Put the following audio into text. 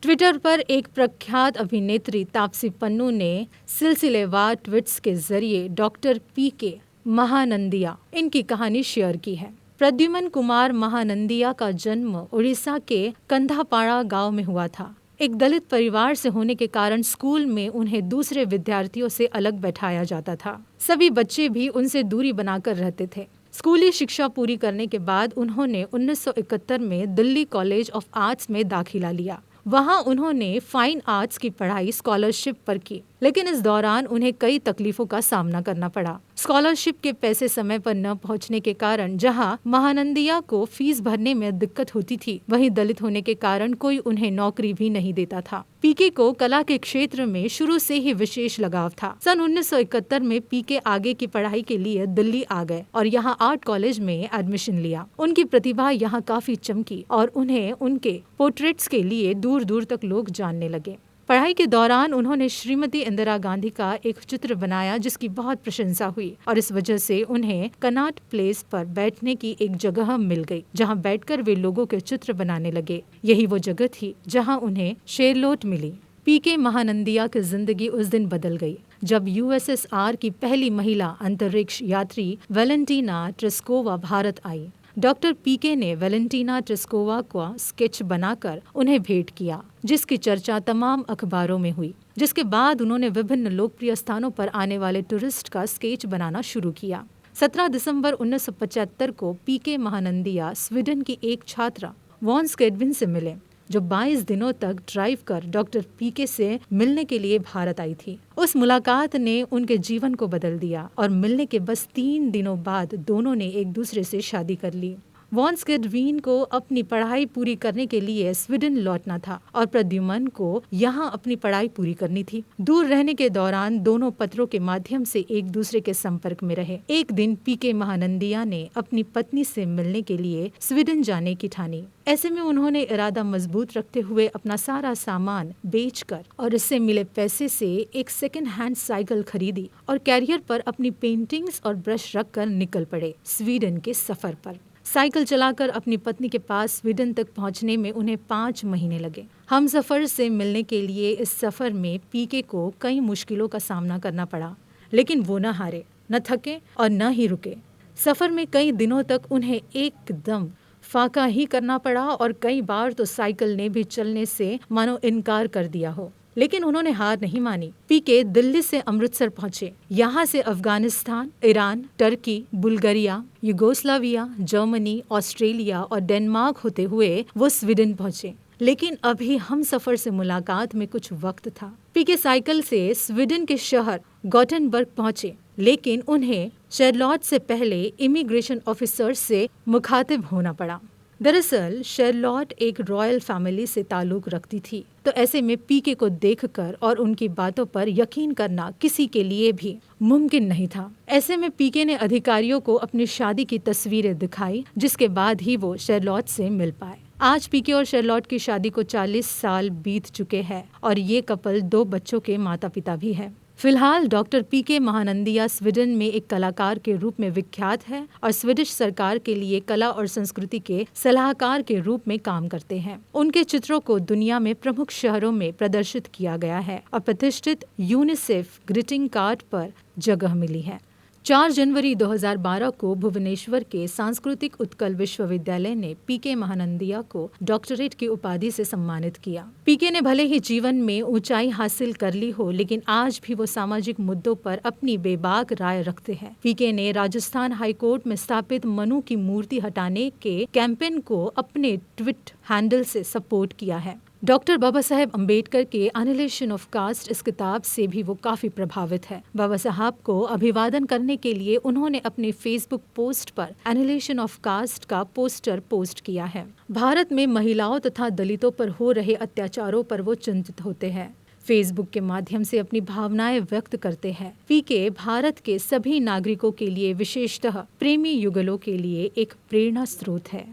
Twitter पर एक प्रख्यात अभिनेत्री तापसी पन्नू ने सिलसिलेवार ट्वीट्स के जरिए डॉक्टर पीके महानंदिया इनकी कहानी शेयर की है। प्रद्युमन कुमार महानंदिया का जन्म उड़ीसा के कंधापाड़ा गांव में हुआ था। एक दलित परिवार से होने के कारण स्कूल में उन्हें दूसरे विद्यार्थियों से अलग बैठाया जाता था। सभी बच्चे भी उनसे दूरी बनाकर रहते थे। स्कूली शिक्षा पूरी करने के बाद उन्होंने 1971 में दिल्ली कॉलेज ऑफ आर्ट्स में दाखिला लिया। वहां उन्होंने फाइन आर्ट्स की पढ़ाई स्कॉलरशिप पर की, लेकिन इस दौरान उन्हें कई तकलीफों का सामना करना पड़ा। स्कॉलरशिप के पैसे समय पर न पहुंचने के कारण जहां महानंदिया को फीस भरने में दिक्कत होती थी, वहीं दलित होने के कारण कोई उन्हें नौकरी भी नहीं देता था। पीके को कला के क्षेत्र में शुरू से ही विशेष लगाव था। सन 1971 में पीके आगे की पढ़ाई के लिए दिल्ली आ गए और यहाँ आर्ट कॉलेज में एडमिशन लिया। उनकी प्रतिभा यहाँ काफी चमकी और उन्हें उनके पोर्ट्रेट्स के लिए दूर दूर तक लोग जानने लगे। पढ़ाई के दौरान उन्होंने श्रीमती इंदिरा गांधी का एक चित्र बनाया जिसकी बहुत प्रशंसा हुई और इस वजह से उन्हें कनॉट प्लेस पर बैठने की एक जगह मिल गई, जहां बैठकर वे लोगों के चित्र बनाने लगे। यही वो जगह थी जहां उन्हें शेरलोट मिली। पीके महानंदिया की जिंदगी उस दिन बदल गई जब यूएसएसआर की पहली महिला अंतरिक्ष यात्री वेलेंटीना ट्रेस्कोवा भारत आई। डॉक्टर पीके ने वेलेंटीना ट्रेस्कोवा का स्केच बनाकर उन्हें भेंट किया, जिसकी चर्चा तमाम अखबारों में हुई। जिसके बाद उन्होंने विभिन्न लोकप्रिय स्थानों पर आने वाले टूरिस्ट का स्केच बनाना शुरू किया। 17 दिसंबर 1975 को पीके महानंदिया स्वीडन की एक छात्रा वॉन स्केडविन से मिले, जो 22 दिनों तक ड्राइव कर डॉक्टर पीके से मिलने के लिए भारत आई थी। उस मुलाकात ने उनके जीवन को बदल दिया और मिलने के बस 3 दिनों बाद दोनों ने एक दूसरे से शादी कर ली। वॉन स्केडविन को अपनी पढ़ाई पूरी करने के लिए स्वीडन लौटना था और प्रद्युमन को यहाँ अपनी पढ़ाई पूरी करनी थी। दूर रहने के दौरान दोनों पत्रों के माध्यम से एक दूसरे के संपर्क में रहे। एक दिन पीके महानंदिया ने अपनी पत्नी से मिलने के लिए स्वीडन जाने की ठानी। ऐसे में उन्होंने इरादा मजबूत रखते हुए अपना सारा सामान बेचकर और इससे मिले पैसे से एक सेकेंड हैंड साइकिल खरीदी और कैरियर पर अपनी पेंटिंग्स और ब्रश रखकर निकल पड़े स्वीडन के सफर पर। साइकिल चलाकर अपनी पत्नी के पास स्वीडन तक पहुंचने में उन्हें 5 महीने लगे। हमसफर से मिलने के लिए इस सफर में पीके को कई मुश्किलों का सामना करना पड़ा, लेकिन वो न हारे, न थके और न ही रुके। सफर में कई दिनों तक उन्हें एकदम फाका ही करना पड़ा और कई बार तो साइकिल ने भी चलने से मानो इनकार कर दिया हो, लेकिन उन्होंने हार नहीं मानी। पीके दिल्ली से अमृतसर पहुंचे। यहाँ से Afghanistan, Iran, Turkey, Bulgaria, Yugoslavia, Germany, Australia और डेनमार्क होते हुए वो स्वीडन पहुंचे। लेकिन अभी हम सफर से मुलाकात में कुछ वक्त था। पीके साइकिल से स्वीडन के शहर गॉटेनबर्ग पहुंचे, लेकिन उन्हें शेरलॉट से पहले इमिग्रेशन ऑफिसर से मुखातिब होना पड़ा। दरअसल शेरलॉट एक रॉयल फैमिली से ताल्लुक रखती थी, तो ऐसे में पीके को देखकर और उनकी बातों पर यकीन करना किसी के लिए भी मुमकिन नहीं था। ऐसे में पीके ने अधिकारियों को अपनी शादी की तस्वीरें दिखाई, जिसके बाद ही वो शेरलॉट से मिल पाए। आज पीके और शेरलॉट की शादी को 40 साल बीत चुके हैं और ये कपल 2 बच्चों के माता पिता भी है। फिलहाल डॉक्टर पीके महानंदिया स्वीडन में एक कलाकार के रूप में विख्यात है और स्वीडिश सरकार के लिए कला और संस्कृति के सलाहकार के रूप में काम करते हैं। उनके चित्रों को दुनिया में प्रमुख शहरों में प्रदर्शित किया गया है और प्रतिष्ठित यूनिसेफ ग्रीटिंग कार्ड पर जगह मिली है। 4 जनवरी 2012 को भुवनेश्वर के सांस्कृतिक उत्कल विश्वविद्यालय ने पीके महानंदिया को डॉक्टरेट की उपाधि से सम्मानित किया। पीके ने भले ही जीवन में ऊंचाई हासिल कर ली हो, लेकिन आज भी वो सामाजिक मुद्दों पर अपनी बेबाक राय रखते हैं। पीके ने राजस्थान हाईकोर्ट में स्थापित मनु की मूर्ति हटाने के कैंपेन को अपने ट्विट हैंडल से सपोर्ट किया है। डॉक्टर बाबा साहेब अम्बेडकर के एनिहिलेशन ऑफ कास्ट इस किताब से भी वो काफी प्रभावित है। बाबा साहब को अभिवादन करने के लिए उन्होंने अपने फेसबुक पोस्ट पर एनिहिलेशन ऑफ कास्ट का पोस्टर पोस्ट किया है। भारत में महिलाओं तथा दलितों पर हो रहे अत्याचारों पर वो चिंतित होते हैं। फेसबुक के माध्यम से अपनी भावनाएं व्यक्त करते हैं। पीके भारत के सभी नागरिकों के लिए, विशेषतः प्रेमी युगलों के लिए एक प्रेरणा स्रोत है।